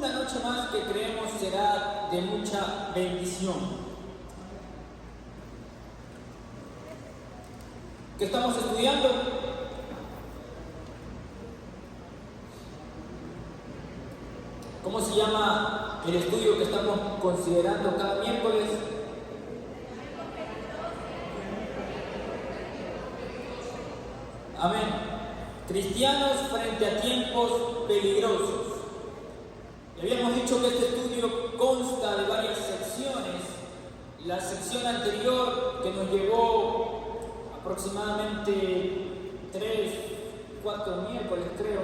una noche más que creemos será de mucha bendición. ¿Qué estamos estudiando? ¿Cómo se llama el estudio que estamos considerando cada miércoles? Amén. Cristianos frente a tiempos peligrosos. Y habíamos dicho que este estudio consta de varias secciones. La sección anterior, que nos llevó aproximadamente 3-4 miércoles, creo,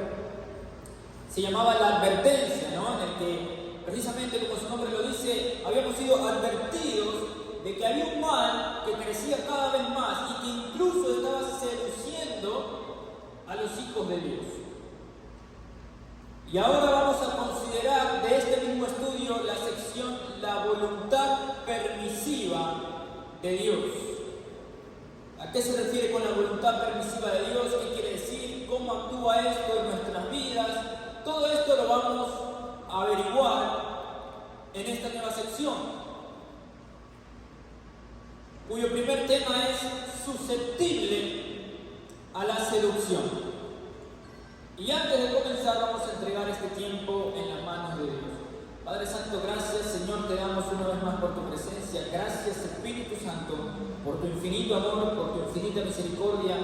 se llamaba la advertencia, ¿no? En el que, precisamente como su nombre lo dice, habíamos sido advertidos de que había un mal que crecía cada vez más y que incluso estaba seduciendo a los hijos de Dios. Y ahora vamos a considerar de este mismo estudio la sección la voluntad permisiva de Dios. ¿A qué se refiere con la voluntad permisiva de Dios? ¿Qué quiere decir? ¿Cómo actúa esto en nuestras vidas? Todo esto lo vamos a averiguar en esta nueva sección, cuyo primer tema es susceptible a la seducción. Y antes de comenzar vamos a entregar este tiempo en las manos de Dios. Padre Santo, gracias Señor, te damos una vez más por tu presencia. Gracias Espíritu Santo por tu infinito amor, por tu infinita misericordia.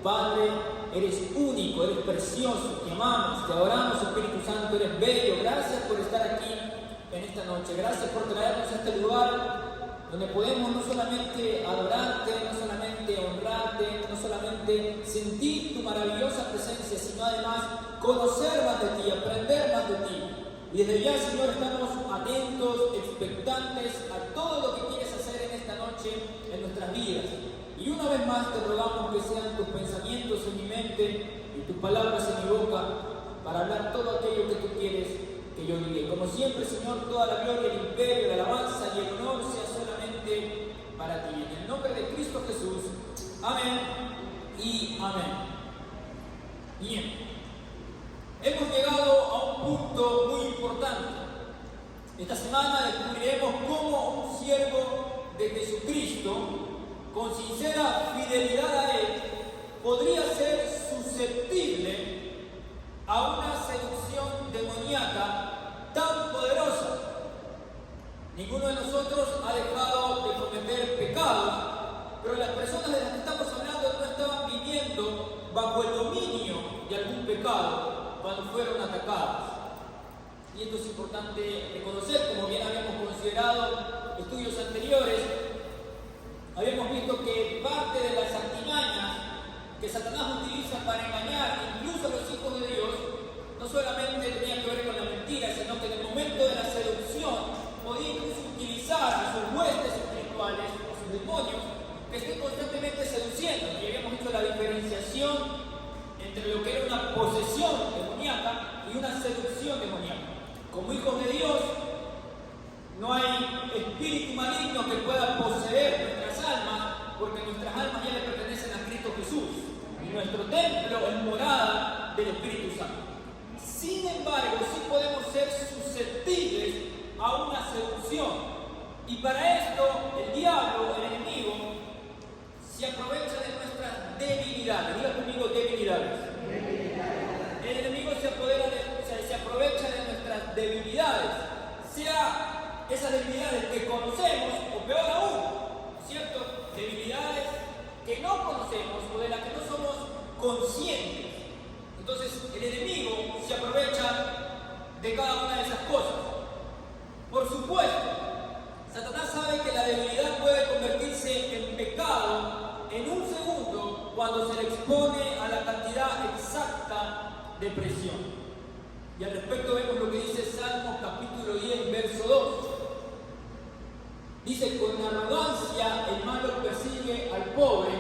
Padre, eres único, eres precioso, te amamos, te adoramos Espíritu Santo, eres bello. Gracias por estar aquí en esta noche. Gracias por traernos a este lugar donde podemos no solamente adorarte, no solamente honrarte, no solamente sentir tu maravillosa presencia, sino además conocer más de ti, aprender más de ti. Y desde ya, Señor, estamos atentos, expectantes a todo lo que quieres hacer en esta noche en nuestras vidas. Y una vez más te rogamos que sean tus pensamientos en mi mente y tus palabras en mi boca para hablar todo aquello que tú quieres que yo diga. Como siempre, Señor, toda la gloria, el imperio, la alabanza y el honor sea solamente para ti. En el nombre de Cristo Jesús. Amén y amén. Bien. Hemos llegado a un punto muy importante. Esta semana descubriremos cómo un siervo de Jesucristo, con sincera fidelidad a Él, podría ser susceptible a una seducción demoníaca tan poderosa. Ninguno de nosotros ha dejado de cometer pecados, pero las personas de las que estamos hablando no estaban viviendo bajo el dominio de algún pecado cuando fueron atacadas. Y esto es importante reconocer, como bien habíamos considerado estudios anteriores. Habíamos visto que parte de las artimañas que Satanás utiliza para engañar incluso a los hijos de Dios no solamente tenía que ver con la mentira, sino que en el momento de la seducción podía incluso utilizar a sus huestes espirituales, a sus demonios, que estén constantemente seduciendo. Y habíamos visto la diferenciación entre lo que era una posesión demoníaca y una seducción demoníaca. Como hijos de Dios, no hay espíritu maligno que pueda poseer nuestras almas, porque nuestras almas ya le pertenecen a Cristo Jesús. Y nuestro templo es morada del Espíritu Santo. Sin embargo, sí podemos ser susceptibles a una seducción. Y para esto, el diablo, el enemigo, se aprovecha de nuestras debilidades. Diga conmigo, debilidades. El enemigo se aprovecha de nuestras debilidades, sea esas debilidades que conocemos o peor aún, ¿no es cierto? Debilidades que no conocemos o de las que no somos conscientes. Entonces el enemigo se aprovecha de cada una de esas cosas. Por supuesto, Satanás sabe que la debilidad puede convertirse en pecado en un segundo cuando se le expone a la cantidad exacta de presión. Y al respecto vemos lo que dice Salmos capítulo 10, verso 2. Dice: con arrogancia el malo persigue al pobre,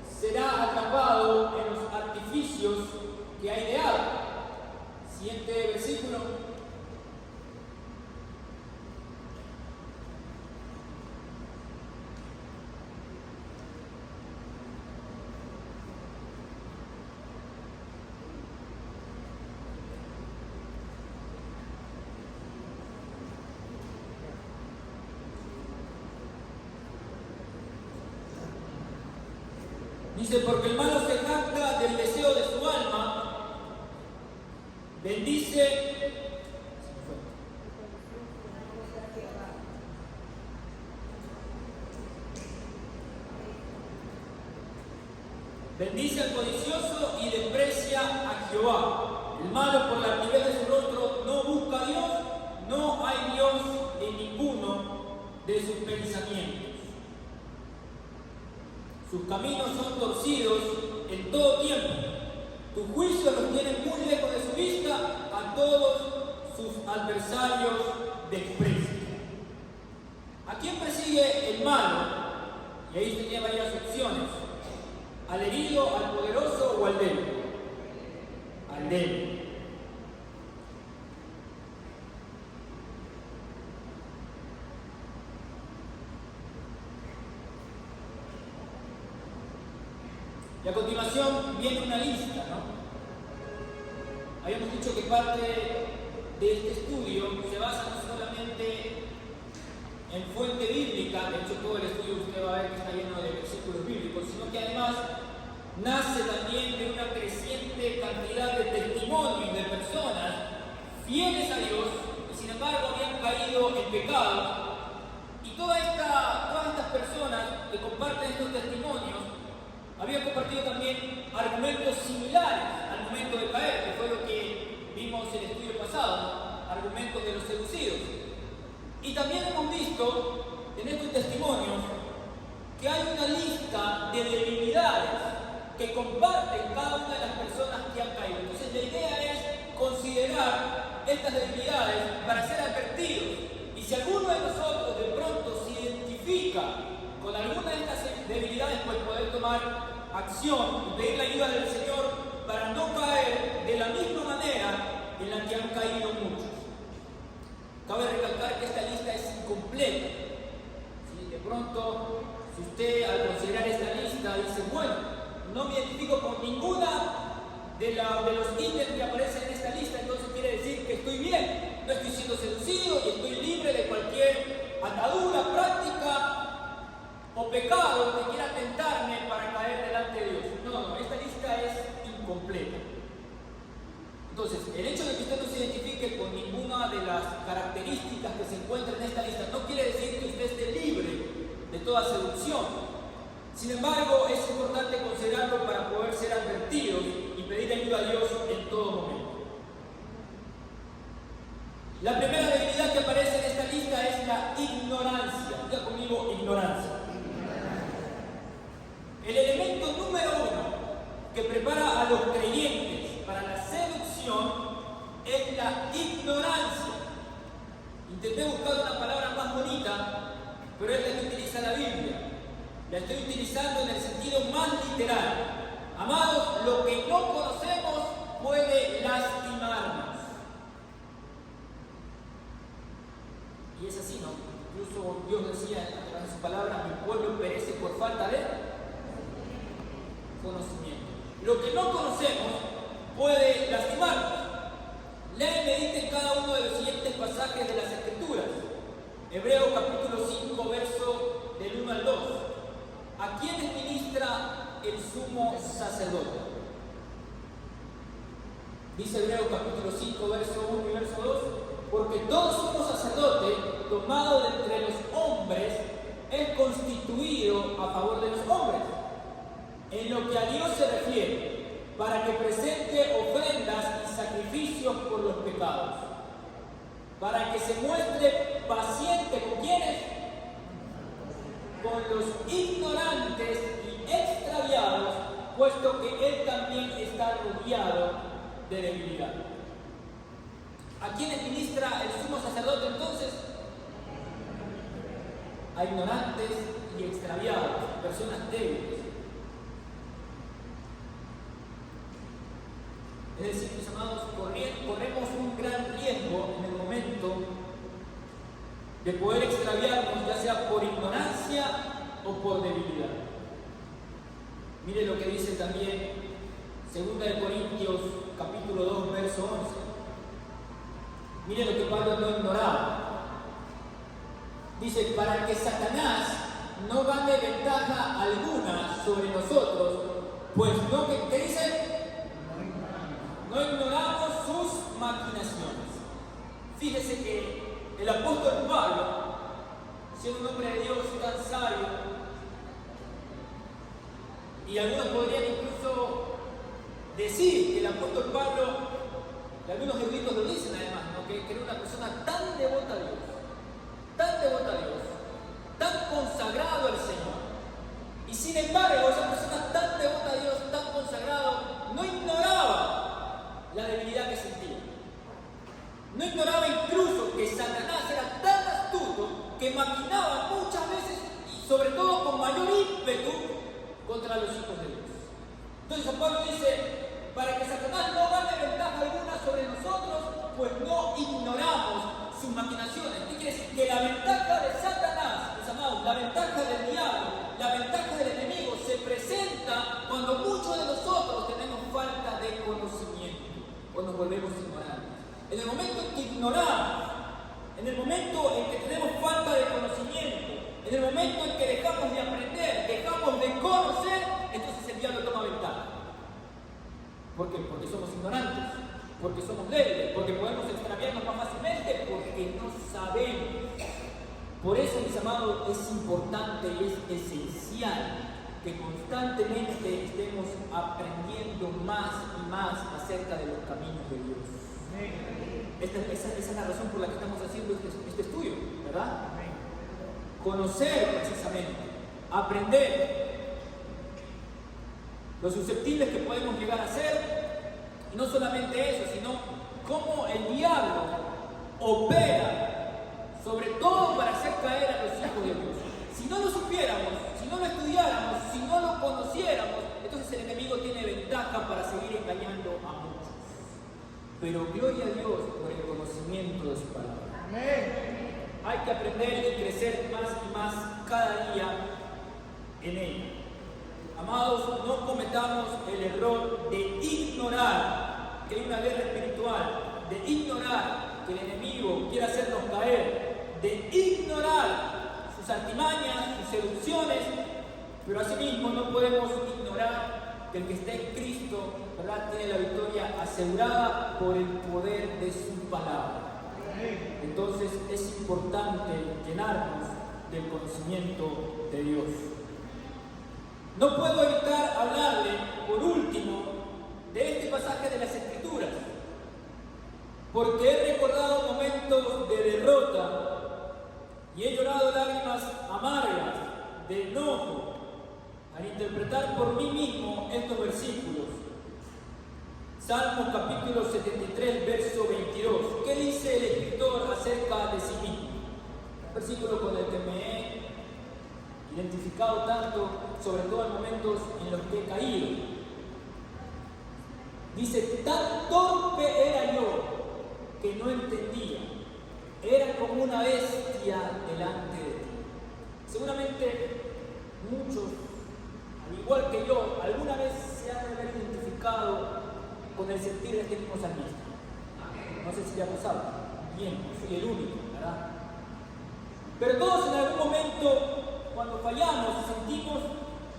será atrapado en los artificios que ha ideado. Siguiente versículo. Dice, porque el malo se jacta del deseo de su alma, bendice al codicioso y desprecia a Jehová. El malo por la altivez de su rostro no busca a Dios, no hay Dios en ninguno de sus pensamientos. Sus caminos son torcidos en todo tiempo. Tus juicios los tienen muy lejos de su vista, a todos sus adversarios desprecia. ¿A quién persigue el malo? Y ahí tenía varias opciones. ¿Al herido, al poderoso o al débil? Al débil. Y a continuación viene una lista, ¿no? Habíamos dicho que parte de este estudio se basa no solamente en fuente bíblica, de hecho todo el estudio usted va a ver que está lleno de versículos bíblicos, sino que además nace también de una creciente cantidad de testimonios de personas fieles a Dios y sin embargo habían caído en pecado. Y todas estas personas que comparten estos testimonios habían compartido también argumentos similares al momento de caer, que fue lo que vimos en el estudio pasado, argumentos de los seducidos. Y también hemos visto en estos testimonios que hay una lista de debilidades que comparten cada una de las personas que han caído. Entonces la idea es considerar estas debilidades para ser advertidos. Y si alguno de nosotros de pronto se identifica con alguna de estas debilidades, pues poder tomar acción y pedir la ayuda del Señor para no caer de la misma manera en la que han caído muchos. Cabe recalcar que esta lista es incompleta. ¿Sí? De pronto, si usted al considerar esta lista dice, bueno, no me identifico con ninguna de los ítems que aparecen en esta lista, entonces quiere decir que estoy bien, no estoy siendo seducido y estoy libre de cualquier atadura, práctica o pecado que quiera tentarme para caer delante de Dios. No, esta lista es incompleta. Entonces, el hecho de que usted no se identifique con ninguna de las características que se encuentran en esta lista no quiere decir que usted esté libre de toda seducción. Sin embargo, es importante considerarlo para poder ser advertidos y pedir ayuda a Dios en todo momento. La primera debilidad que aparece en esta lista es la ignorancia. Diga conmigo, ignorancia. El elemento número uno que prepara a los creyentes para la seducción es la ignorancia. Intenté buscar una palabra más bonita, pero es la que utiliza la Biblia. La estoy utilizando en el sentido más literal. Amados, lo que no conocemos puede lastimarnos. Y es así, ¿no? Incluso Dios decía a través de su palabra, mi pueblo perece por falta de conocimiento. Lo que no conocemos puede lastimarnos. Leen y mediten cada uno de los siguientes pasajes de las Escrituras. Hebreos capítulo 5, verso del 1 al 2. ¿A quiénes ministra el sumo sacerdote? Dice Hebreos capítulo 5, verso 1 y verso 2. Porque todo sumo sacerdote, tomado de entre los hombres, es constituido a favor de los hombres, en lo que a Dios se refiere, para que presente ofrendas y sacrificios por los pecados, para que se muestre paciente con quienes, con los ignorantes y extraviados, puesto que Él también está rodeado de debilidad. ¿A quiénes ministra el sumo sacerdote entonces? A ignorantes y extraviados, personas débiles. Es decir, mis amados, corremos un gran riesgo en el momento de poder extraviarnos, ya sea por ignorancia o por debilidad. Mire lo que dice también 2 Corintios capítulo 2, verso 11. Mire lo que Pablo no ignoraba. Dice, para que Satanás no gane ventaja alguna sobre nosotros, Pues no, ¿qué dice? No ignoramos sus maquinaciones. Fíjese que el apóstol Pablo, siendo un hombre de Dios tan sabio, y algunos podrían incluso decir que el apóstol Pablo, y algunos eruditos lo dicen además, ¿no? que era una persona tan devota a Dios, tan consagrado al Señor, y sin embargo esa persona tan devota a Dios, tan consagrado, no ignoraba la debilidad que sentía. No ignoraba incluso que Satanás era tan astuto que maquinaba muchas veces, y sobre todo con mayor ímpetu, contra los hijos de Dios. Entonces San Pablo dice, para que Satanás no gane ventaja alguna sobre nosotros, pues no ignoramos sus maquinaciones. ¿Qué quiere decir? Que la ventaja de Satanás, mis amados, la ventaja del diablo, la ventaja del enemigo se presenta cuando muchos de nosotros tenemos falta de conocimiento o nos volvemos ignorantes. En el momento en que ignoramos, en el momento en que tenemos falta de conocimiento, en el momento en que dejamos de aprender, dejamos de conocer, entonces el diablo toma ventaja. ¿Por qué? Porque somos ignorantes, porque somos débiles, porque podemos extraviarnos más fácilmente, porque no sabemos. Por eso, mis amados, es importante y es esencial que constantemente estemos aprendiendo más y más acerca de los caminos de Dios. Esa es la razón por la que estamos haciendo este estudio, ¿verdad? Conocer precisamente, aprender lo susceptibles que podemos llegar a ser, y no solamente eso, sino cómo el diablo opera, sobre todo para hacer caer a los hijos de Dios. Si no lo supiéramos, si no lo estudiáramos, si no lo conociéramos, entonces el enemigo tiene ventaja para seguir engañando a muchos. Pero gloria a Dios por el conocimiento de su palabra. Amén. Hay que aprender y crecer más y más cada día en ella. Amados, no cometamos el error de ignorar que hay una guerra espiritual, de ignorar que el enemigo quiere hacernos caer, de ignorar sus artimañas, sus seducciones, pero asimismo no podemos ignorar que el que está en Cristo, ¿verdad?, tiene la victoria asegurada por el poder de su palabra. Entonces es importante llenarnos del conocimiento de Dios. No puedo evitar hablarle, por último, de este pasaje de las Escrituras, porque he recordado momentos de derrota y he llorado lágrimas amargas, de enojo, al interpretar por mí mismo estos versículos. Salmos capítulo 73, verso 22. ¿Qué dice el escritor acerca de sí mismo? Un versículo con el que me he identificado tanto, sobre todo en momentos en los que he caído. Dice, tan torpe era yo que no entendía. Era como una bestia delante de ti. Seguramente muchos, al igual que yo, alguna vez se han de haber identificado con el sentir de este mismo salmista. No sé si le ha pasado. Bien, no soy el único, ¿verdad? Pero todos en algún momento, cuando fallamos, sentimos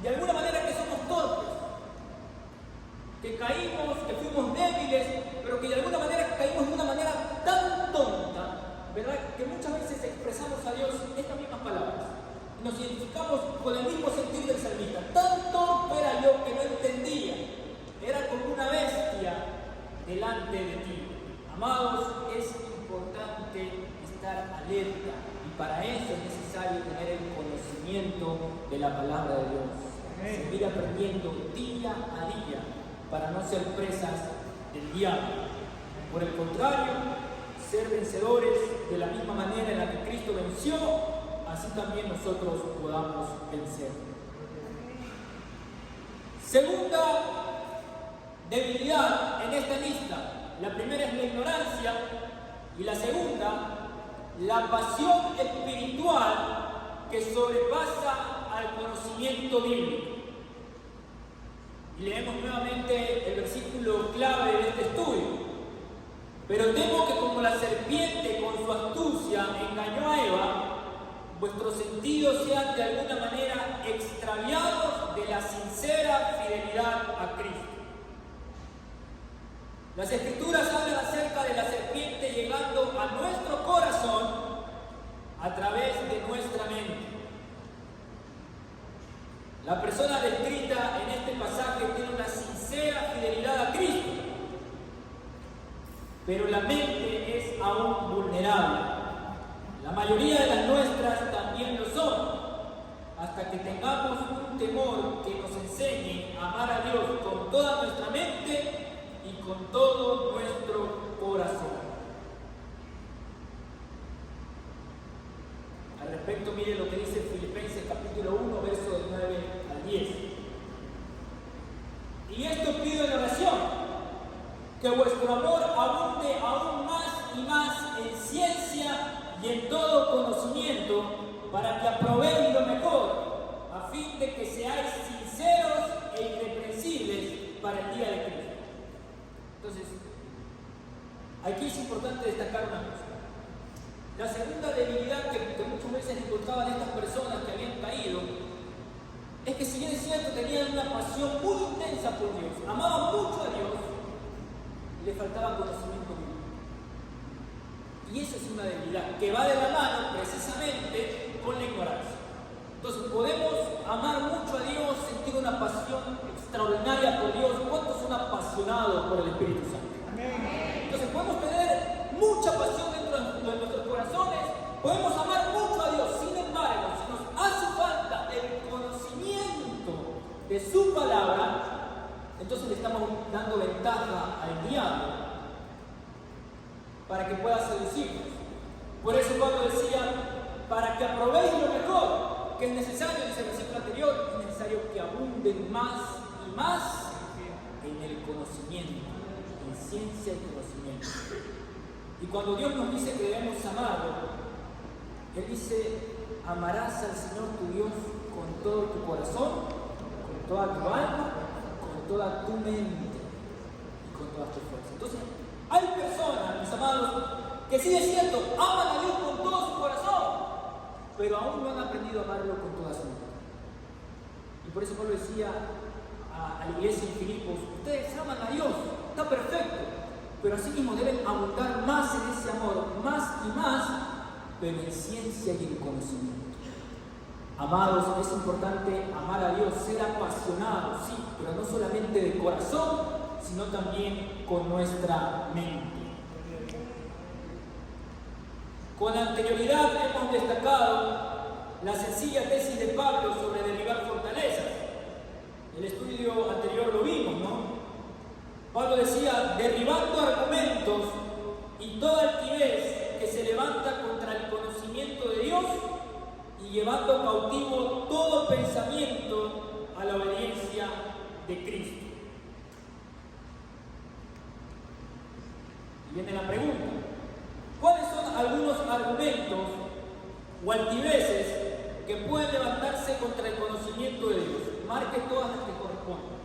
de alguna manera que somos torpes, que caímos, que fuimos débiles, pero que de alguna manera caímos de una manera tan tonta, ¿verdad?, que muchas veces expresamos a Dios estas mismas palabras. Nos identificamos con el mismo sentir del salmista. Tan torpe era yo que no entendía. Era como una bestia delante de ti. Amados, es importante estar alerta y para eso es necesario tener el conocimiento de la palabra de Dios. Seguir aprendiendo día a día para no ser presas del diablo. Por el contrario, ser vencedores de la misma manera en la que Cristo venció, así también nosotros podamos vencer. Segunda debilidad en esta lista. La primera es la ignorancia y la segunda, la pasión espiritual que sobrepasa al conocimiento bíblico. Y leemos nuevamente el versículo clave de este estudio. Pero temo que como la serpiente con su astucia engañó a Eva, vuestros sentidos sean de alguna manera extraviados de la sincera fidelidad a Cristo. Las Escrituras hablan acerca de la serpiente llegando a nuestro corazón a través de nuestra mente. La persona descrita en este pasaje tiene una sincera fidelidad a Cristo, pero la mente es aún vulnerable. La mayoría de las nuestras también lo son, hasta que tengamos un temor que nos enseñe a amar a Dios con toda nuestra mente y con todo nuestro corazón. Al respecto, mire lo que dice Filipenses capítulo 1, verso del 9 al 10. Y esto pido en oración, que vuestro amor abunde aún más y más en ciencia y en todo conocimiento, para que aprobéis lo mejor, a fin de que seáis sinceros e irreprensibles para el día de Cristo. Entonces, aquí es importante destacar una cosa. La segunda debilidad que muchas veces encontraban estas personas que habían caído es que, si bien es cierto, tenían una pasión muy intensa por Dios, amaban mucho a Dios, le faltaba conocimiento bíblico. Y esa es una debilidad que va de la mano precisamente con la ignorancia. Entonces, podemos amar mucho a Dios, sentir una pasión extraordinaria por Dios. ¿Cuántos son apasionados por el Espíritu Santo? Amén. Entonces, podemos tener mucha pasión dentro de nuestros corazones, podemos amar mucho a Dios. Sin embargo, si nos hace falta el conocimiento de su palabra, entonces le estamos dando ventaja al diablo para que pueda seducirnos. Por eso Pablo decía, para que aprobéis lo mejor, que es necesario, dice el versículo anterior, es necesario que abunden más y más en el conocimiento, en ciencia y conocimiento. Y cuando Dios nos dice que debemos amarlo, Él dice, amarás al Señor tu Dios con todo tu corazón, con toda tu alma, con toda tu mente y con todas tus fuerzas. Entonces, hay personas, mis amados, que sí es cierto, aman a Dios con todo su corazón, pero aún no han aprendido a amarlo con toda su mente. Y por eso Pablo decía a la iglesia en Filipos, ustedes aman a Dios, está perfecto, pero así mismo deben abundar más en ese amor, más y más, pero en ciencia y en conocimiento. Amados, es importante amar a Dios, ser apasionados, sí, pero no solamente de corazón, sino también con nuestra mente. Con anterioridad hemos destacado la sencilla tesis de Pablo sobre derribar fortalezas. El estudio anterior lo vimos, ¿no? Pablo decía, derribando argumentos y toda altivez que se levanta contra el conocimiento de Dios y llevando cautivo todo pensamiento a la obediencia de Cristo. Y viene la pregunta, ¿cuáles son algunos argumentos o altiveces que pueden levantarse contra el conocimiento de Dios? Marque todas las que corresponden.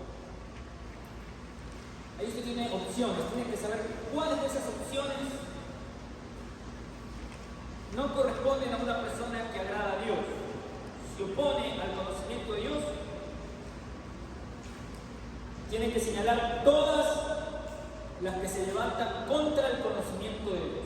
Ahí usted tiene opciones, tiene que saber cuáles de esas opciones no corresponden a una persona que agrada a Dios. Se opone al conocimiento de Dios, tiene que señalar todas las que se levantan contra el conocimiento de Dios.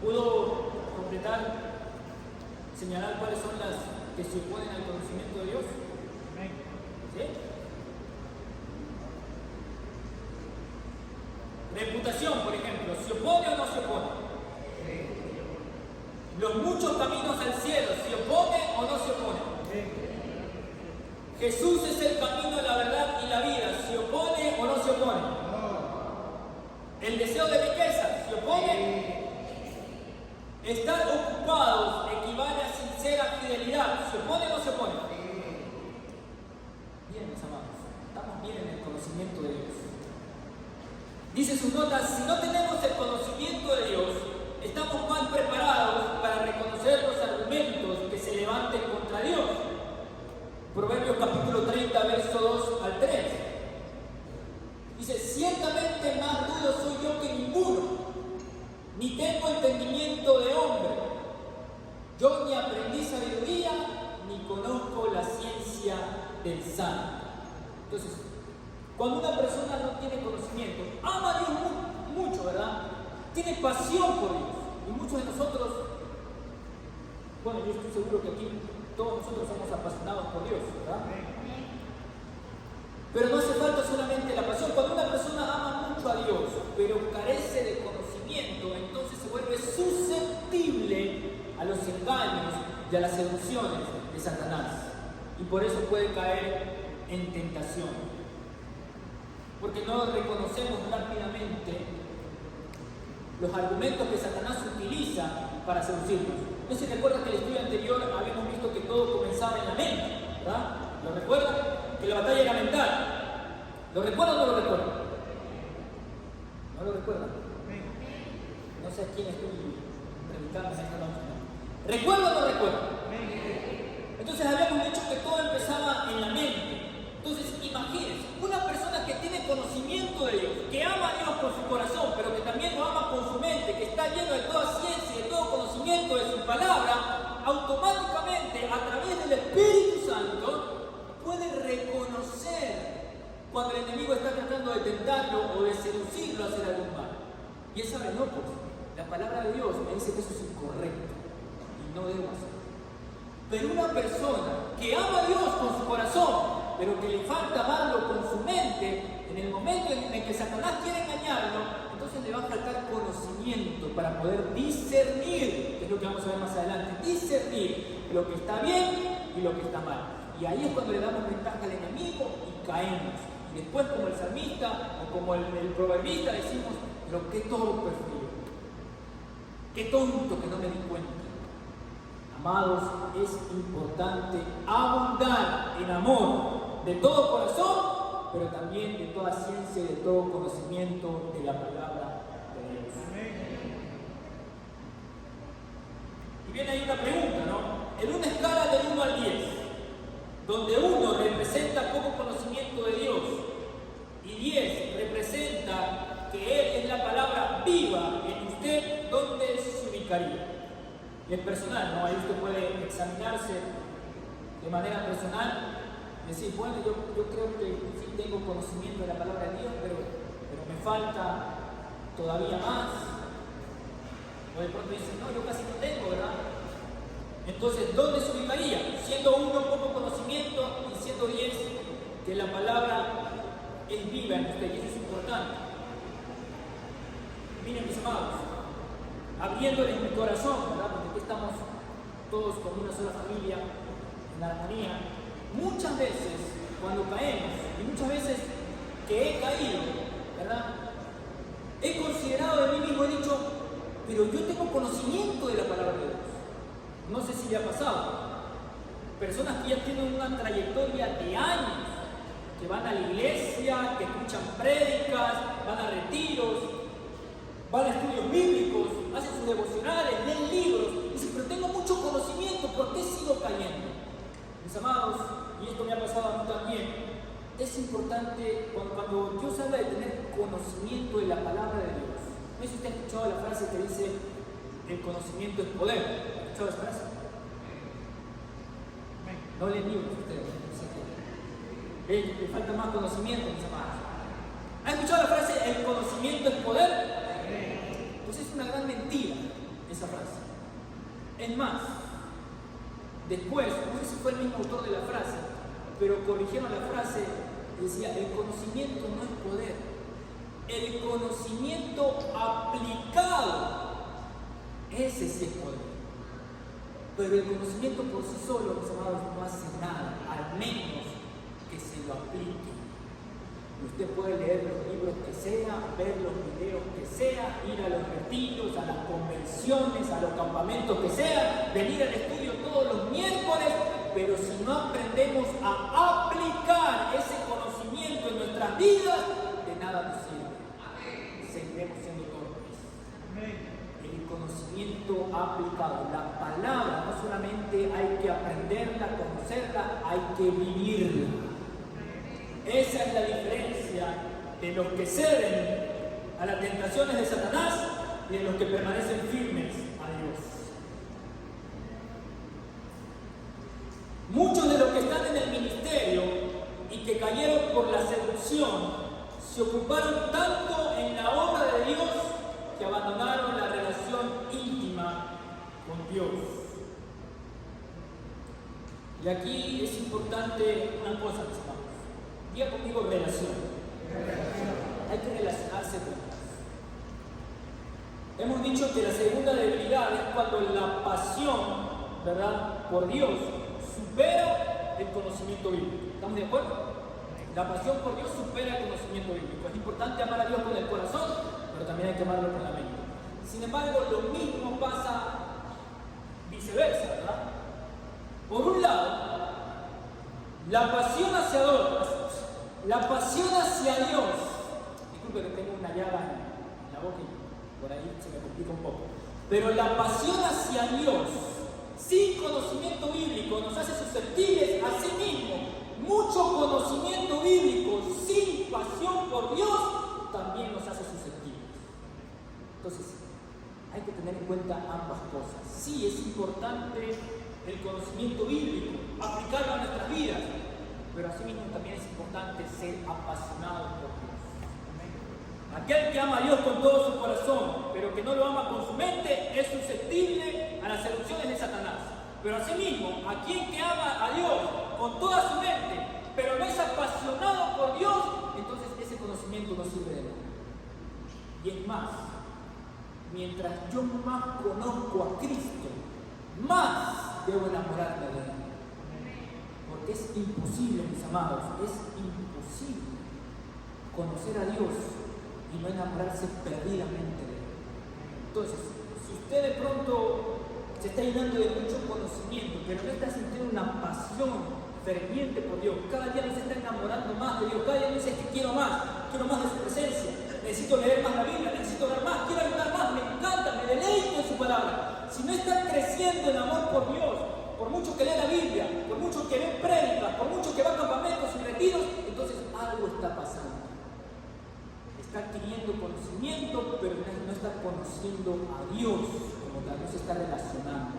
¿Pudo completar, señalar cuáles son las que se oponen al conocimiento de Dios? ¿Sí? Reputación, por ejemplo, ¿se opone o no se opone? Los muchos caminos al cielo, ¿se opone o no se opone? Jesús es el camino, la verdad y la vida, opone? El deseo de riqueza se opone. Estar ocupados equivale a sincera fidelidad. ¿Se opone o no se opone? Bien, mis amados, estamos bien en el conocimiento de Dios. Dice sus notas: si no tenemos el conocimiento de Dios, estamos mal preparados para reconocer los argumentos que se levanten contra Dios. Proverbios capítulo 30, verso 2 al 3. Dice: ciertamente más rudo soy yo que ninguno, ni tengo entendimiento de hombre. Yo ni aprendí sabiduría, ni conozco la ciencia del sabio. Entonces, cuando una persona no tiene conocimiento, ama a Dios mucho, ¿verdad? Tiene pasión por Dios. Y muchos de nosotros, bueno, yo estoy seguro que aquí todos nosotros somos apasionados por Dios, ¿verdad? Pero no hace falta solamente la pasión. Cuando una persona ama mucho a Dios, pero carece de conocimiento, entonces se vuelve susceptible a los engaños y a las seducciones de Satanás. Y por eso puede caer en tentación. Porque no reconocemos rápidamente los argumentos que Satanás utiliza para seducirnos. No se recuerda que el estudio anterior habíamos visto que todo comenzaba en la mente, ¿verdad? ¿Lo recuerdan? Que la batalla era mental. ¿Lo recuerdan o no lo recuerdan? ¿No lo recuerdan? No sé a quién estoy predicando en esta noche, ¿no? ¿Recuerdan o no recuerdan? Entonces habíamos dicho que todo empezaba en la mente. Entonces imagínense, una persona que tiene conocimiento de Dios, que ama a Dios por su corazón, pero que también lo ama con su mente, que está lleno de toda ciencia y de todo conocimiento de su palabra, automáticamente a través del Espíritu Santo puede reconocer cuando el enemigo está tratando de tentarlo o de seducirlo a hacer algún mal. Y él sabe: no, pues la palabra de Dios me dice que eso es incorrecto y no debo hacerlo. Pero una persona que ama a Dios con su corazón, pero que le falta amarlo con su mente, en el momento en el que Satanás quiere engañarlo, entonces le va a faltar conocimiento para poder discernir, que es lo que vamos a ver más adelante, discernir lo que está bien y lo que está mal. Y ahí es cuando le damos ventaja al enemigo y caemos. Y después, como el salmista o como el proverbista, decimos: pero qué torpe fui yo, qué tonto que no me di cuenta. Amados, es importante abundar en amor de todo corazón, pero también de toda ciencia y de todo conocimiento de la palabra de Dios. Y viene ahí una pregunta, ¿no? En una escala del 1 al 10, donde 1 representa poco conocimiento de Dios y 10 representa que Él es la palabra viva en usted, ¿dónde se ubicaría? Y es personal, ¿no? Ahí usted puede examinarse de manera personal y decir: bueno, yo creo que sí tengo conocimiento de la palabra de Dios, pero me falta todavía más. O de pronto dice: no, yo casi no tengo, ¿verdad? Entonces, ¿dónde se ubicaría? Siendo 1 poco conocimiento y siendo 10 que la palabra es viva en usted, y eso es importante. Miren, mis amados, abriéndoles mi corazón, ¿verdad? Porque aquí estamos todos como una sola familia, en armonía. Muchas veces, cuando caemos, y muchas veces que he caído, ¿verdad? He considerado de mí mismo, he dicho: pero yo tengo conocimiento de la palabra de Dios. No sé si le ha pasado. Personas que ya tienen una trayectoria de años, que van a la iglesia, que escuchan prédicas, van a retiros, van a estudios bíblicos, hacen sus devocionales, leen libros, y dicen: pero tengo mucho conocimiento, ¿por qué sigo cayendo? Mis amados, y esto me ha pasado a mí también, es importante cuando Dios habla de tener conocimiento de la palabra de Dios. No sé si usted ha escuchado la frase que dice: el conocimiento es poder. ¿Ha escuchado esa frase? No leen libros ustedes, le falta más conocimiento, mis amados. ¿Ha escuchado la frase: el conocimiento es poder? Pues es una gran mentira esa frase. Es más, después, no sé si fue el mismo autor de la frase, pero corrigieron la frase, decía: el conocimiento no es poder. El conocimiento aplicado, ese sí es poder. Pero el conocimiento por sí solo, mis amados, no hace nada, al menos que se lo aplique. Usted puede leer los libros que sea, ver los videos que sea, ir a los retiros, a las convenciones, a los campamentos que sea, venir al estudio todos los miércoles, pero si no aprendemos a aplicar ese conocimiento en nuestras vidas, de nada nos sirve. Seguiremos siendo torpes. El conocimiento aplicado, la palabra, no solamente hay que aprenderla, conocerla, hay que vivirla. Esa es la diferencia de los que ceden a las tentaciones de Satanás y de los que permanecen firmes a Dios. Muchos de los que están en el ministerio y que cayeron por la seducción se ocuparon tanto en la obra de Dios que abandonaron la relación íntima con Dios. Y aquí es importante una cosa, mis hermanos. Diga conmigo relación. Hay que relacionarse con Dios. Hemos dicho que la segunda debilidad es cuando la pasión, ¿verdad?, por Dios supera el conocimiento bíblico. ¿Estamos de acuerdo? La pasión por Dios supera el conocimiento bíblico. Es importante amar a Dios con el corazón, pero también hay que amarlo con la mente. Sin embargo, lo mismo pasa viceversa, ¿verdad? Por un lado, la pasión hacia Dios, disculpe que tengo una llaga en la boca y por ahí se me complica un poco, pero la pasión hacia Dios sin conocimiento bíblico nos hace susceptibles a sí mismo. Mucho conocimiento bíblico sin pasión por Dios también nos hace susceptibles. Entonces, hay que tener en cuenta ambas cosas. Sí, es importante el conocimiento bíblico, aplicarlo a nuestras vidas, pero asimismo también es importante ser apasionado por Dios. Aquel que ama a Dios con todo su corazón, pero que no lo ama con su mente, es susceptible a las seducciones de Satanás. Pero asimismo, aquel que ama a Dios con toda su mente, pero no es apasionado por Dios, entonces ese conocimiento no sirve de nada. Y es más, mientras yo más conozco a Cristo, más debo enamorarme de Él. Porque es imposible, mis amados, es imposible conocer a Dios y no enamorarse perdidamente de Él. Entonces, si usted de pronto se está llenando de mucho conocimiento, pero no está sintiendo una pasión ferviente por Dios, cada día no se está enamorando más de Dios, cada día no dice que quiero más de su presencia, necesito leer más la Biblia, necesito orar más, quiero ayudar más, me encanta, me deleito en su palabra. Si no está creciendo en amor por Dios, por mucho que lee la Biblia, por mucho que ve prédicas, por mucho que va a campamentos y retiros, entonces algo está pasando. Está adquiriendo conocimiento, pero no está conociendo a Dios como tal, no se está relacionando.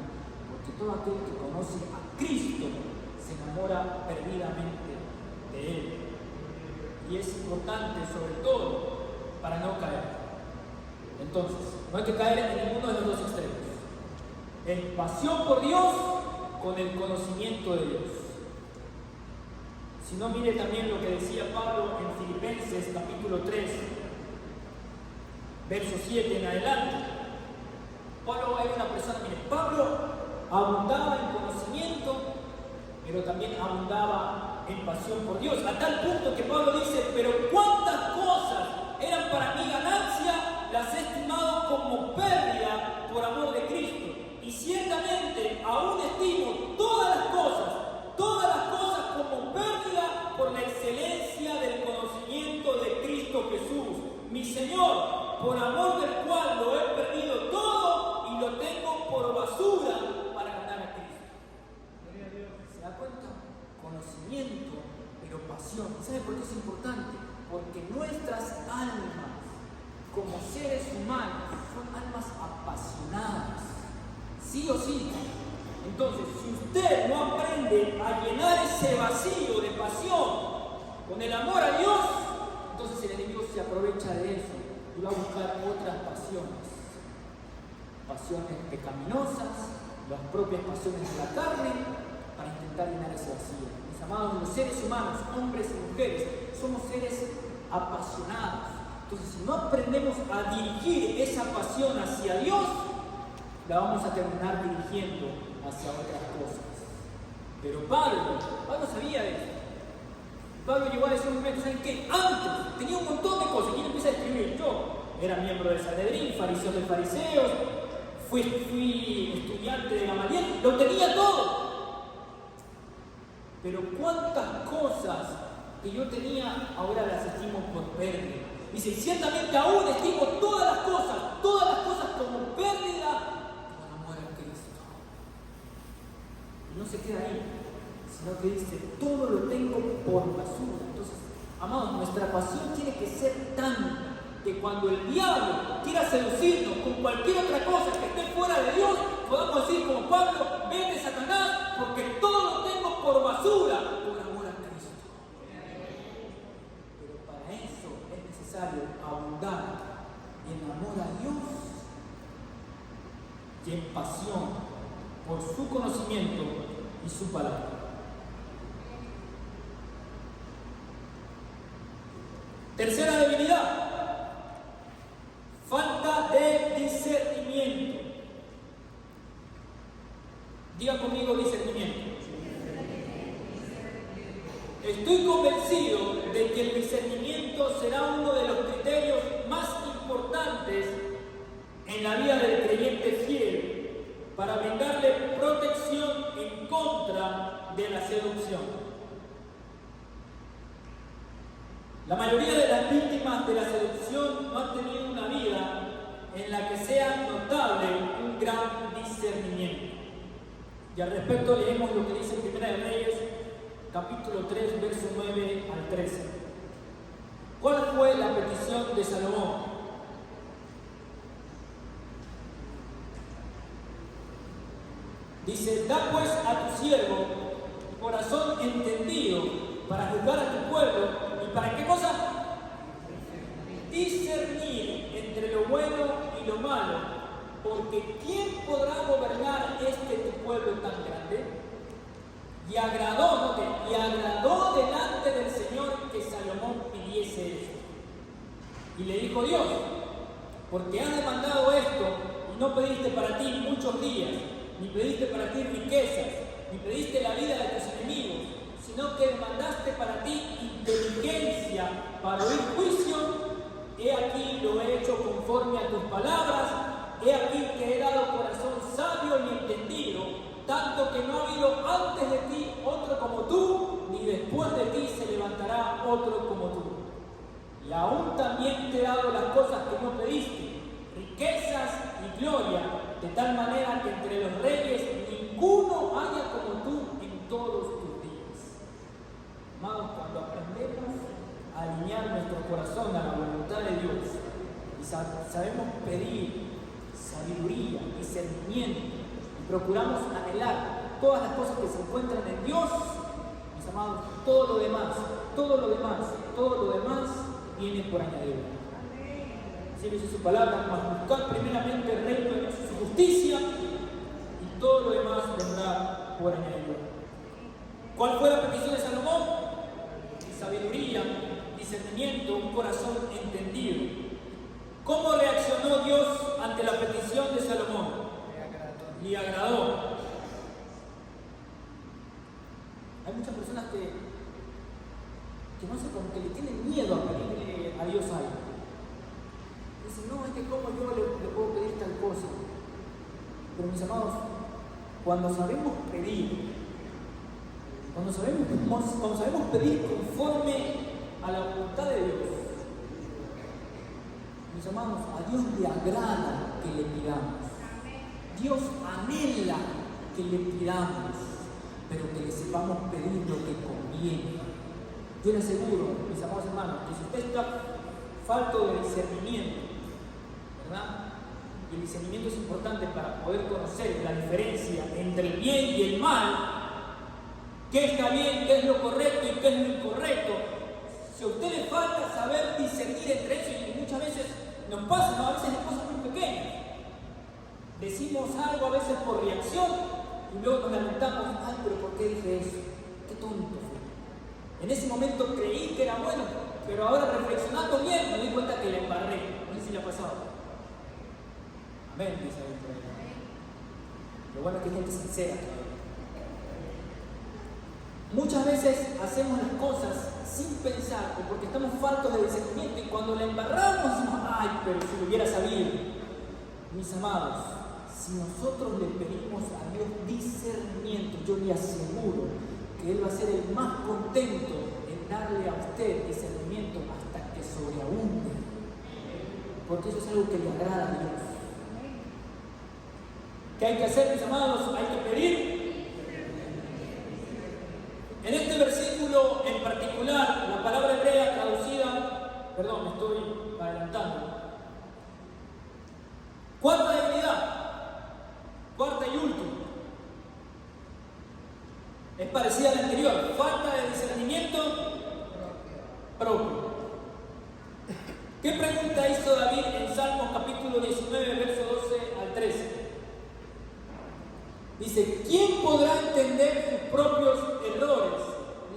Porque todo aquel que conoce a Cristo se enamora perdidamente de Él. Y es importante, sobre todo, para no caer. Entonces, no hay que caer en ninguno de los dos extremos. Es pasión por Dios con el conocimiento de Dios. Si no, mire también lo que decía Pablo en Filipenses capítulo 3, verso 7 en adelante. Pablo era una persona, mire, Pablo abundaba en conocimiento, pero también abundaba en pasión por Dios, a tal punto que Pablo dice, pero cuántas cosas eran para mí ganancia, las he estimado como pérdida por amor de Cristo. Y ciertamente aún estimo todas las cosas como pérdida por la excelencia del conocimiento de Cristo Jesús, mi Señor, por amor del cual lo he perdido todo y lo tengo por basura para ganar a Cristo. ¿Se da cuenta? Conocimiento, pero pasión. ¿Sabe por qué es importante? Porque nuestras almas, como seres humanos, son almas apasionadas. Sí o sí. Entonces, si usted no aprende a llenar ese vacío de pasión con el amor a Dios, entonces el enemigo se aprovecha de eso y va a buscar otras pasiones. Pasiones pecaminosas, las propias pasiones de la carne, para intentar llenar ese vacío. Mis amados, los seres humanos, hombres y mujeres, somos seres apasionados. Entonces, si no aprendemos a dirigir esa pasión hacia Dios, la vamos a terminar dirigiendo hacia otras cosas. Pero Pablo sabía de esto. Pablo llegó a decir un momento, ¿saben qué? Antes tenía un montón de cosas. ¿Quién empieza a escribir? Yo era miembro del Sanedrín, fariseo de fariseos, fui estudiante de Gamaliel, lo tenía todo. Pero cuántas cosas que yo tenía, ahora las estimo por pérdida. Dice, ciertamente aún estimo todas las cosas como pérdida por amor a Cristo. Y no se queda ahí, sino que dice, todo lo tengo por basura. Entonces, amados, nuestra pasión tiene que ser tanta que cuando el diablo quiera seducirnos con cualquier otra cosa que esté fuera de Dios, podamos decir como Pablo, vete Satanás, porque todo lo tengo por basura, por amor a Cristo. Pero para eso es necesario abundar en amor a Dios y en pasión por su conocimiento y su palabra. Tercera debilidad. Falta de discernimiento. Diga conmigo discernimiento. Estoy convencido de que el discernimiento será uno de los criterios más importantes en la vida del creyente fiel para brindarle protección en contra de la seducción. La mayoría de las víctimas de la seducción no han tenido una vida en la que sea notable un gran discernimiento. Y al respecto leemos lo que dice Primera de Reyes, capítulo 3, verso 9 al 13. ¿Cuál fue la petición de Salomón? Dice, da pues a tu siervo corazón entendido para juzgar a tu pueblo. ¿Y para qué cosa? Discernir entre lo bueno y lo malo, porque ¿quién podrá gobernar tu pueblo tan grande? Y agradó delante del Señor que Salomón pidiese eso. Y le dijo Dios, porque has demandado esto y no pediste para ti muchos días, ni pediste para ti riquezas, ni pediste la vida de tus enemigos, sino que demandaste para ti inteligencia para oír juicio. He aquí lo he hecho conforme a tus palabras, he aquí que he dado corazón sabio y entendido, tanto que no ha habido antes de ti otro como tú, ni después de ti se levantará otro como tú. Y aún también te he dado las cosas que no pediste, riquezas y gloria, de tal manera que entre los reyes ninguno haya como tú en todos tus días. Amados, cuando aprendemos a alinear nuestro corazón a la voluntad de Dios y sabemos pedir sabiduría, discernimiento y procuramos anhelar todas las cosas que se encuentran en Dios, mis amados, todo lo demás viene por añadidura. Así dice su palabra, mas buscar primeramente el reino de su justicia y todo lo demás vendrá por añadidura. ¿Cuál fue la petición de Salomón? Sabiduría, discernimiento, un corazón entendido. ¿Cómo reaccionó Dios ante la petición de Salomón? Le agradó. Hay muchas personas que no sé, como que le tienen miedo a pedirle a Dios algo. Dicen, no, es que como yo le puedo pedir tal cosa. Pero mis amados, cuando sabemos pedir, cuando sabemos pedir conforme a la voluntad de Dios, mis amados, a Dios le agrada que le pidamos. Dios anhela que le pidamos, pero que le sepamos pedir lo que conviene. Yo le aseguro, mis amados hermanos, que si usted está falto de discernimiento, ¿verdad? Y el discernimiento es importante para poder conocer la diferencia entre el bien y el mal, qué está bien, qué es lo correcto y qué es lo incorrecto. Si a usted le falta saber discernir entre eso, y muchas veces nos pasa, ¿no? A veces en cosas muy pequeñas, decimos algo a veces por reacción y luego nos lamentamos, ay, pero ¿por qué dije eso? Qué tonto fue. En ese momento creí que era bueno, pero ahora reflexionando bien me di cuenta que le embarré. No sé si le ha pasado. Amén, dice el por ahí. Lo bueno es que hay gente sincera todavía. Muchas veces hacemos las cosas sin pensar o porque estamos faltos de discernimiento y cuando la embarramos decimos, ay, pero si lo hubiera sabido. Mis amados, si nosotros le pedimos a Dios discernimiento, yo le aseguro que Él va a ser el más contento en darle a usted discernimiento hasta que sobreabunde. Porque eso es algo que le agrada a Dios. ¿Qué hay que hacer, mis amados? Hay que pedir. En este versículo en particular, la palabra hebrea traducida, perdón, me estoy adelantando. Cuarta debilidad, cuarta y última. Es parecida a la anterior, falta de discernimiento propio. ¿Qué pregunta hizo David en Salmos capítulo 19, verso 12 al 13? Dice, ¿quién podrá entender sus propios errores?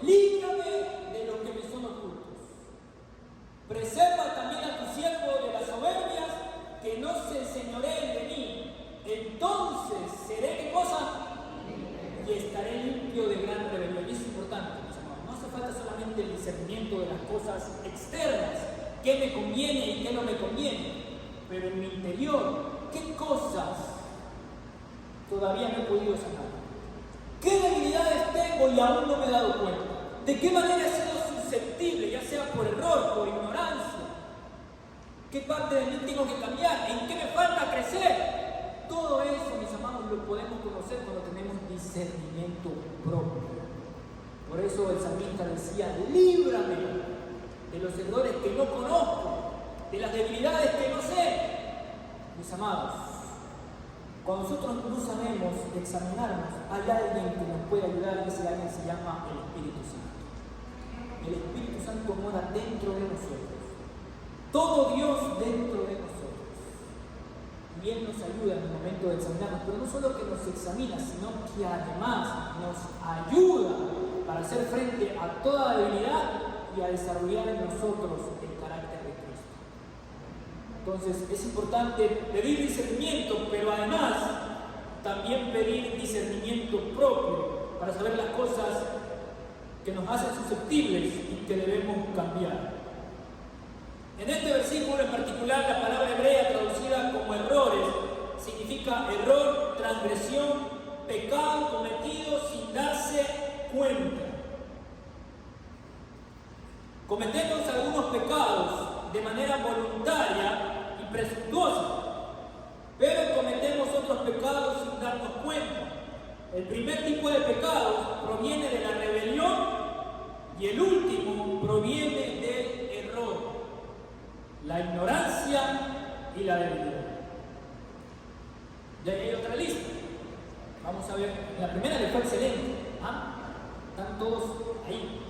Líbrame de los que me son ocultos. Preserva también a tu siervo de las soberbias, que no se enseñoreen de mí. Entonces seré, ¿qué cosa? Y estaré limpio de gran rebelión. Y es importante, mis amados. No hace falta solamente el discernimiento de las cosas externas, qué me conviene y qué no me conviene, pero en mi interior, ¿qué cosas todavía no he podido sanar? ¿Qué debilidades tengo y aún no me he dado cuenta? ¿De qué manera he sido susceptible, ya sea por error, por ignorancia? ¿Qué parte de mí tengo que cambiar? ¿En qué me falta crecer? Todo eso, mis amados, lo podemos conocer cuando tenemos discernimiento propio. Por eso el salmista decía, líbrame de los errores que no conozco, de las debilidades que no sé. Mis amados, cuando nosotros no sabemos examinarnos, hay alguien que nos puede ayudar y ese alguien se llama el Espíritu Santo. El Espíritu Santo mora dentro de nosotros. Todo Dios dentro de nosotros. Y Él nos ayuda en el momento de examinarnos, pero no solo que nos examina, sino que además nos ayuda para hacer frente a toda debilidad y a desarrollar en nosotros el carácter de Cristo. Entonces es importante pedir discernimiento, pero además también pedir discernimiento propio para saber las cosas que nos hacen susceptibles y que debemos cambiar. En este versículo en particular, la palabra hebrea traducida como errores significa error, transgresión, pecado cometido sin darse cuenta. Cometemos algunos pecados de manera voluntaria y presuntuosa, pero cometemos otros pecados sin darnos cuenta. El primer tipo de pecados proviene de la rebelión y el último proviene del error, la ignorancia y la debilidad. Ya hay otra lista. Vamos a ver, la primera le fue excelente. Están todos ahí.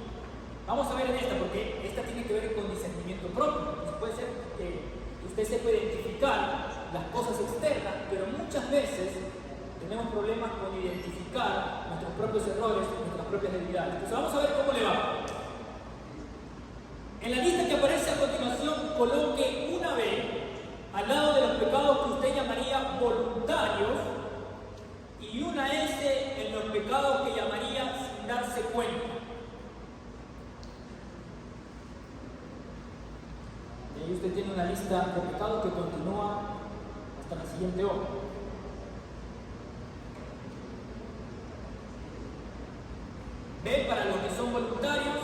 Vamos a ver en esta, porque esta tiene que ver con discernimiento propio. Entonces puede ser que usted sepa identificar las cosas externas, pero muchas veces tenemos problemas con identificar nuestros propios errores, nuestras propias debilidades. Entonces vamos a ver cómo le va. En la lista que aparece a continuación, coloque una B al lado de los pecados que usted llamaría voluntarios y una S en los pecados que llamaría sin darse cuenta. Y ahí usted tiene una lista de pecados que continúa hasta la siguiente hora. B para los que son voluntarios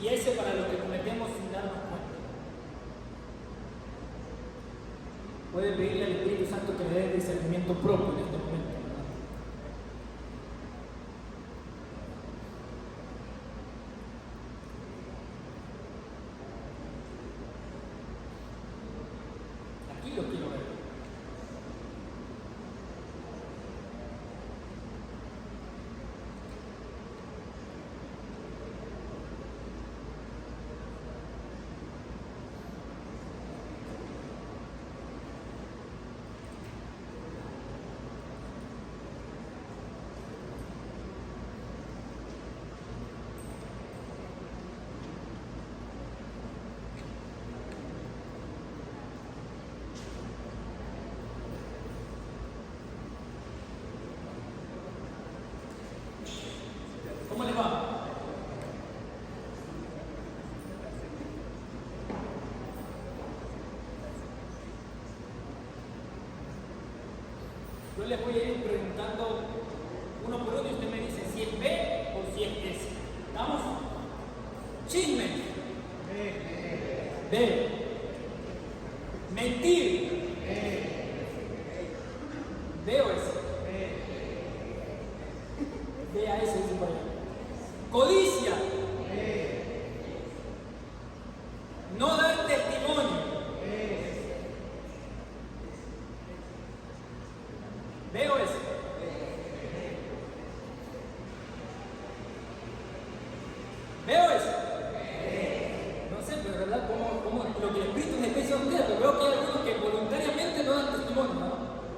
y S para los que cometemos sin darnos cuenta. Puede pedirle al Espíritu Santo que le dé discernimiento propio en este momento. Aquí lo quiero ver. Yo les voy a ir preguntando uno por uno y usted me dice si es B o si es S. ¿Estamos? Chisme. B. Mentir. B o S. B a S dice por allá. Codicia. No dar testimonio. B o S. B o S. No sé, pero verdad, como lo que el Espíritu me dice a ustedes, pero veo que hay algunos que voluntariamente no dan testimonio, ¿no?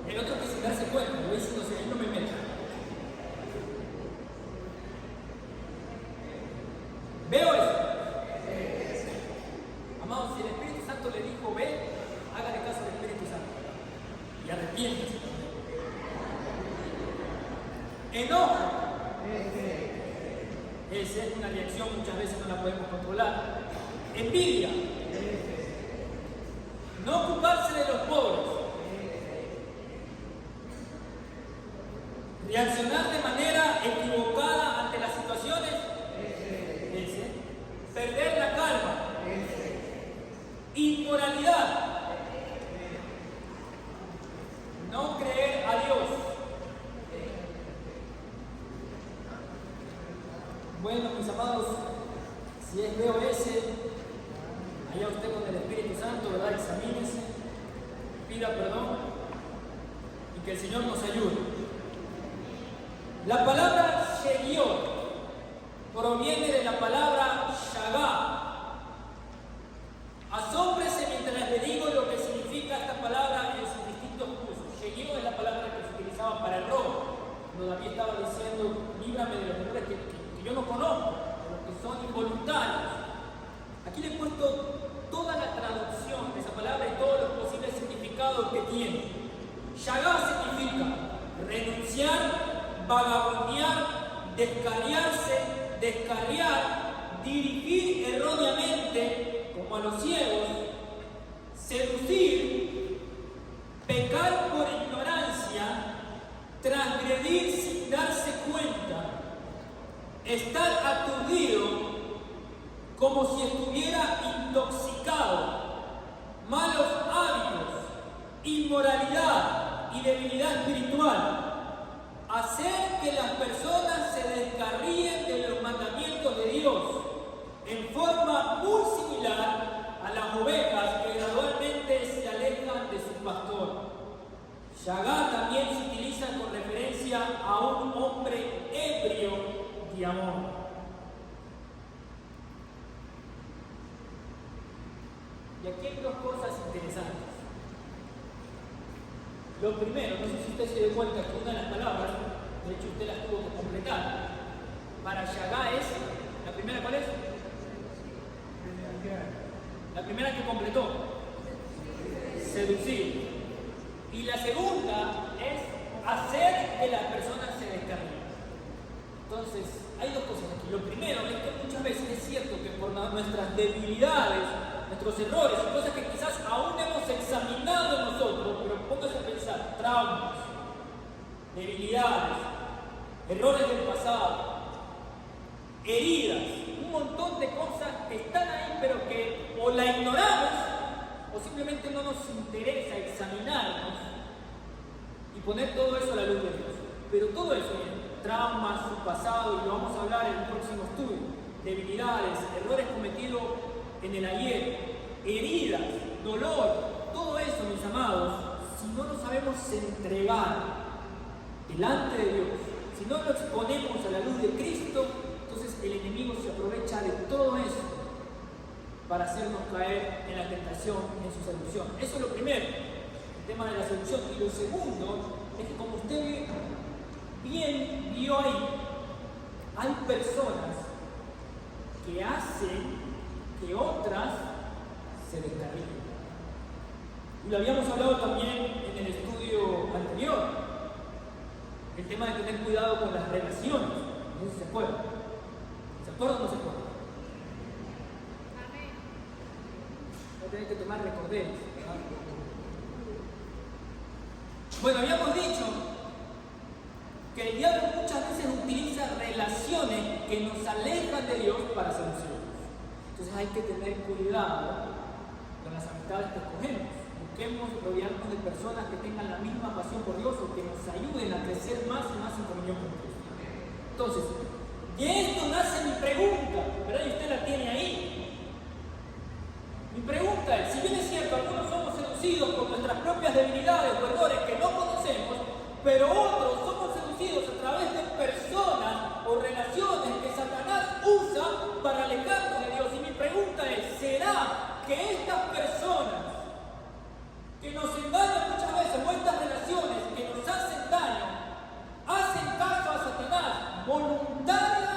El otro que sin darse cuenta, lo dice, no sé, ahí no me meto. B o S. Amados, si el Espíritu Santo le dijo B, hágale caso al Espíritu Santo y arrepiéntase también. Enojo. Esa es una reacción, muchas veces no la podemos controlar. Envidia. No ocuparse de los pobres. Reaccionar de manera equivocada ante las situaciones. Perder la calma. Inmoralidad. No creer a Dios. Bueno, mis amados, si es B o S, allá usted con el Espíritu Santo, ¿verdad? Examínese, pida perdón y que el Señor nos ayude. La palabra Shegiot proviene de la palabra Shagá. Asómbrese mientras le digo lo que significa esta palabra en sus distintos usos. Shegiot es la palabra que se utilizaba para el robo. Cuando David estaba diciendo, líbrame de los errores que yo no conozco, de los que son involuntarios. Aquí le he puesto toda la traducción de esa palabra y todos los posibles significados que tiene. Shagá significa renunciar, vagabundear, descarriar, dirigir erróneamente, como a los ciegos, seducir, pecar por ignorancia, transgredir sin darse cuenta, estar aturdido como si estuviera intoxicado, malos hábitos, inmoralidad y debilidad espiritual, hacer que las personas se descarríen de los mandamientos de Dios en forma muy similar a las ovejas que gradualmente se alejan de su pastor. Shagá también se utiliza con referencia a un hombre ebrio de amor. Y aquí hay dos cosas interesantes. Lo primero, no sé si usted se dio cuenta que una de las palabras, de hecho usted las tuvo que completar, para Shagá es, ¿la primera cuál es? La primera que completó, seducir. Y la segunda es hacer que las personas se descarríen. Entonces, hay dos cosas aquí. Lo primero es que muchas veces es cierto que por nuestras debilidades, nuestros errores, cosas que quizás aún hemos examinado nosotros, pero póngase a pensar, traumas, debilidades, errores del pasado, heridas, un montón de cosas que están ahí, pero que o la ignoramos o simplemente no nos interesa examinarnos y poner todo eso a la luz de Dios. Pero todo eso, traumas, su pasado, y lo vamos a hablar en el próximo estudio, debilidades, errores cometidos en el ayer, heridas, dolor, todo eso, mis amados, si no lo sabemos entregar delante de Dios, si no lo exponemos a la luz de Cristo, entonces el enemigo se aprovecha de todo eso para hacernos caer en la tentación, en su seducción. Eso es lo primero, el tema de la seducción. Y lo segundo es que, como usted bien vio ahí, hay personas que hacen que otras se descarrilen. Y lo habíamos hablado también en el estudio anterior, el tema de tener cuidado con las relaciones. No sé si se acuerdan. ¿Se acuerdan o no se acuerdan? Voy a tener que tomar recorderos. Bueno, habíamos dicho que nos alejan de Dios para seducirnos. Entonces hay que tener cuidado con las amistades que escogemos. Busquemos rodearnos de personas que tengan la misma pasión por Dios o que nos ayuden a crecer más y más en comunión con Cristo. Entonces, de esto nace mi pregunta, ¿verdad? Y usted la tiene ahí. Mi pregunta es, si bien es cierto, algunos somos seducidos por nuestras propias debilidades o errores que no conocemos, pero otros somos seducidos a través de personas o relaciones que Satanás usa para alejarnos de Dios. Y mi pregunta es, ¿será que estas personas que nos engañan muchas veces, o estas relaciones que nos hacen daño, hacen caso a Satanás voluntaria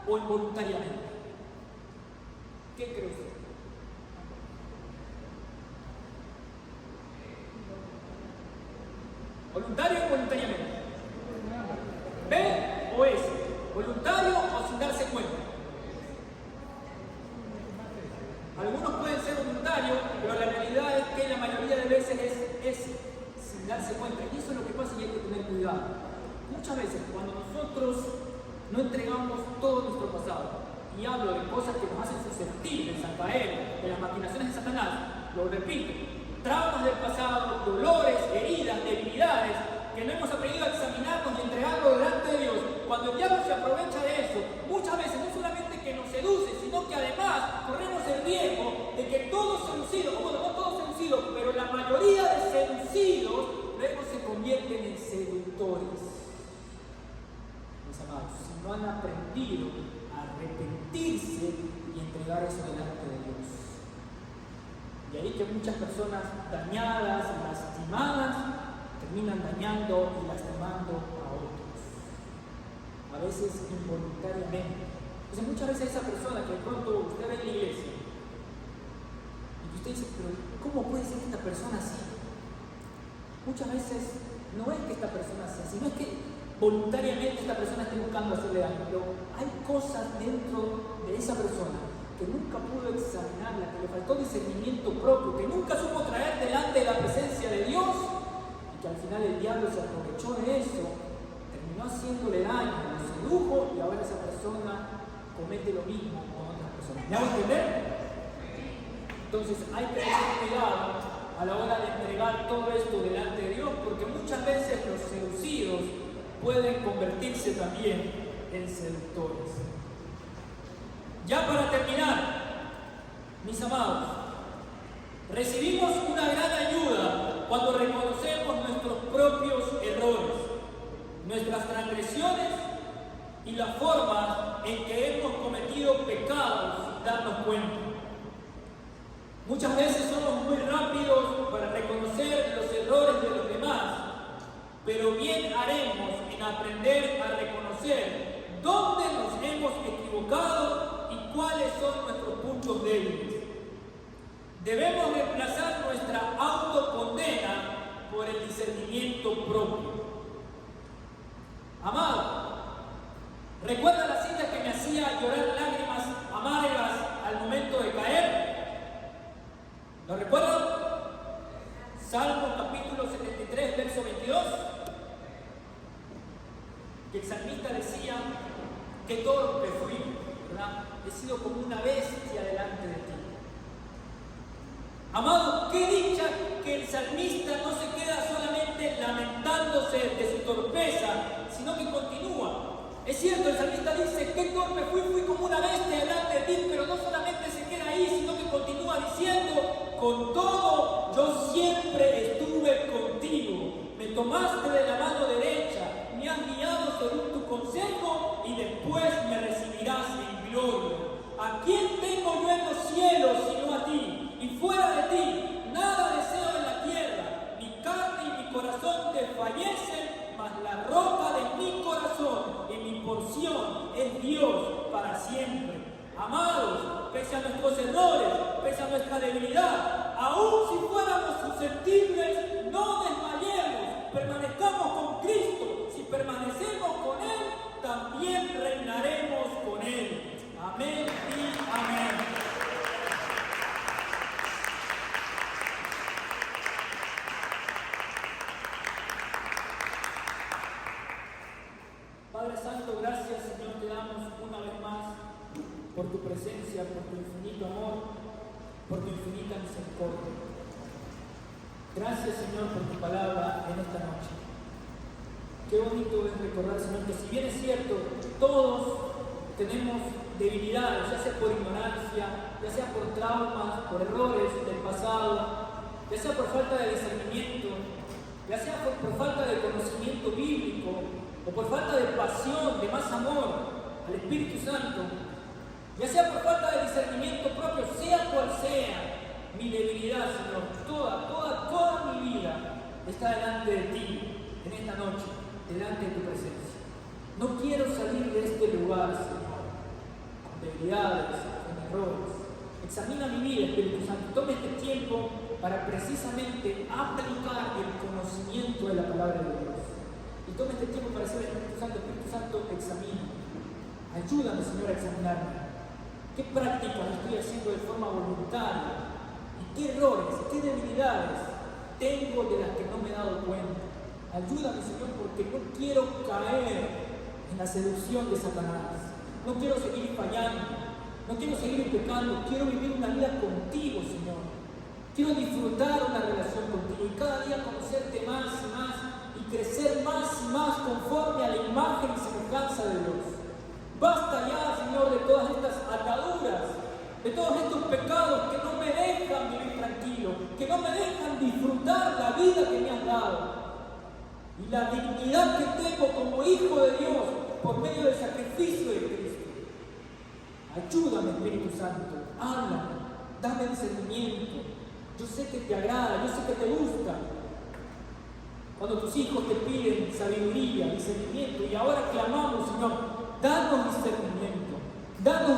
o involuntariamente? ¿Qué cree usted? ¿Voluntario o involuntariamente? ¿B o S? ¿Voluntario o sin darse cuenta? Algunos pueden ser voluntarios, pero la realidad es que la mayoría de veces es sin darse cuenta. Y eso es lo que pasa y hay que tener cuidado. Muchas veces cuando nosotros no entregamos todo nuestro pasado, y hablo de cosas que nos hacen susceptibles a caer de las maquinaciones de Satanás, lo repito, traumas del pasado, dolores, heridas, debilidades, que no hemos aprendido a examinarnos y entregarlo delante de Dios. Cuando el diablo se aprovecha de eso, muchas veces no solamente que nos seduce, sino que además corremos el riesgo de que todos seducidos, bueno, no todos seducidos, pero la mayoría de seducidos luego se convierten en seductores. Mis amados, si no han aprendido a arrepentirse y entregar eso delante de Dios. De ahí que muchas personas dañadas, lastimadas, terminan dañando y lastimando a otros. A veces involuntariamente. Entonces muchas veces esa persona que de pronto usted ve en la iglesia y usted dice, pero ¿cómo puede ser esta persona así? Muchas veces no es que esta persona sea así, no es que voluntariamente esta persona esté buscando hacerle daño, pero hay cosas dentro de esa persona que nunca pudo examinarla, que le faltó discernimiento propio, que nunca supo traer delante de la presencia de Dios, y que al final el diablo se aprovechó de eso, terminó haciéndole daño, lo sedujo y ahora esa persona comete lo mismo con otras personas. ¿Me hago entender? Entonces hay que tener cuidado a la hora de entregar todo esto delante de Dios, porque muchas veces los seducidos pueden convertirse también en seductores. Ya para terminar, mis amados, recibimos una gran ayuda cuando reconocemos nuestros propios errores, nuestras transgresiones y la forma en que hemos cometido pecados sin darnos cuenta. Muchas veces somos muy rápidos para reconocer los errores de los demás, pero bien haremos en aprender a reconocer dónde nos hemos equivocado y cuáles son nuestros puntos débiles. Debemos reemplazar nuestra autocondena por el discernimiento propio. Amado, ¿recuerda la cita que me hacía llorar lágrimas amargas al momento de caer? ¿Lo recuerdan? Salmo capítulo 73, verso 22. Que el salmista decía, que torpe fui, ¿verdad? He sido como una bestia delante de ti. Amado, qué dicha que el salmista no se queda solamente lamentándose de su torpeza, sino que continúa. Es cierto, el salmista dice, qué torpe fui, fui como una bestia delante de ti, pero no solamente se queda ahí, sino que continúa diciendo, con todo, yo siempre estuve contigo, me tomaste de la mano derecha, me has guiado según tu consejo y después me recibirás en gloria. ¿A quién tengo yo en los cielos sino a ti? Y fuera de ti, nada deseo en la tierra. Mi carne y mi corazón desfallecen, mas la roca de mi corazón y mi porción es Dios para siempre. Amados, pese a nuestros errores, pese a nuestra debilidad, aun si fuéramos susceptibles, no desmayemos, permanezcamos con Cristo. Si permanecemos con Él, también reinaremos con Él. Amén y amén. Padre Santo, gracias, Señor, te damos una vez por tu infinito amor, por tu infinita misericordia. Gracias, Señor, por tu palabra en esta noche. Qué bonito es recordar, Señor, que si bien es cierto, todos tenemos debilidades, ya sea por ignorancia, ya sea por traumas, por errores del pasado, ya sea por falta de discernimiento, ya sea por falta de conocimiento bíblico, o por falta de pasión, de más amor al Espíritu Santo, ya sea por falta de discernimiento propio, sea cual sea mi debilidad, Señor, toda mi vida está delante de ti en esta noche, delante de tu presencia. No quiero salir de este lugar, Señor, con debilidades, con errores. Examina mi vida, Espíritu Santo. Tome este tiempo para precisamente aplicar el conocimiento de la palabra de Dios. Y tome este tiempo para decirle al Espíritu Santo, examina. Ayúdame, Señor, a examinarme. ¿Qué prácticas estoy haciendo de forma voluntaria? ¿Y qué errores, qué debilidades tengo de las que no me he dado cuenta? Ayúdame, Señor, porque no quiero caer en la seducción de Satanás. No quiero seguir fallando. No quiero seguir pecando. Quiero vivir una vida contigo, Señor. Quiero disfrutar una relación contigo y cada día conocerte más y más y crecer más y más conforme a la imagen y semejanza de Dios. Basta ya, Señor, de todas estas ataduras, de todos estos pecados que no me dejan vivir tranquilo, que no me dejan disfrutar la vida que me has dado y la dignidad que tengo como hijo de Dios por medio del sacrificio de Cristo. Ayúdame, Espíritu Santo, háblame, dame discernimiento. Yo sé que te agrada, yo sé que te gusta cuando tus hijos te piden sabiduría, discernimiento, y ahora clamamos, Señor, danos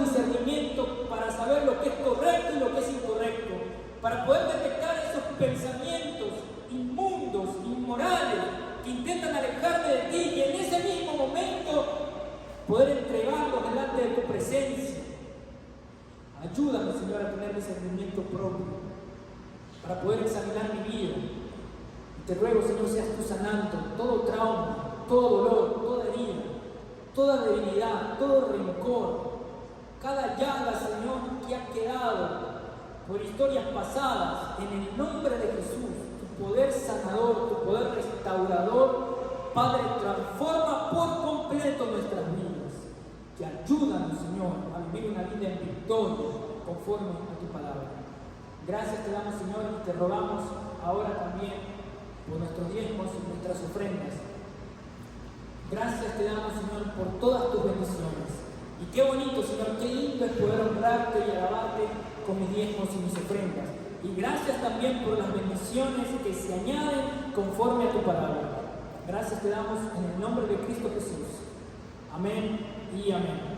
discernimiento para saber lo que es correcto y lo que es incorrecto, para poder detectar esos pensamientos inmundos, inmorales, que intentan alejarme de ti, y en ese mismo momento poder entregarlos delante de tu presencia. Ayúdame, Señor, a tener discernimiento propio para poder examinar mi vida. Y te ruego, Señor, seas tú sanando todo trauma, todo dolor, toda herida, toda debilidad, todo rencor, cada llaga, Señor, que ha quedado por historias pasadas. En el nombre de Jesús, tu poder sanador, tu poder restaurador, Padre, transforma por completo nuestras vidas. Que ayúdanos, Señor, a vivir una vida en victoria conforme a tu palabra. Gracias te damos, Señor, y te rogamos ahora también por nuestros diezmos y nuestras ofrendas. Gracias te damos, Señor, por todas tus bendiciones. Y qué bonito, Señor, qué lindo es poder honrarte y alabarte con mis diezmos y mis ofrendas. Y gracias también por las bendiciones que se añaden conforme a tu palabra. Gracias te damos en el nombre de Cristo Jesús. Amén y amén.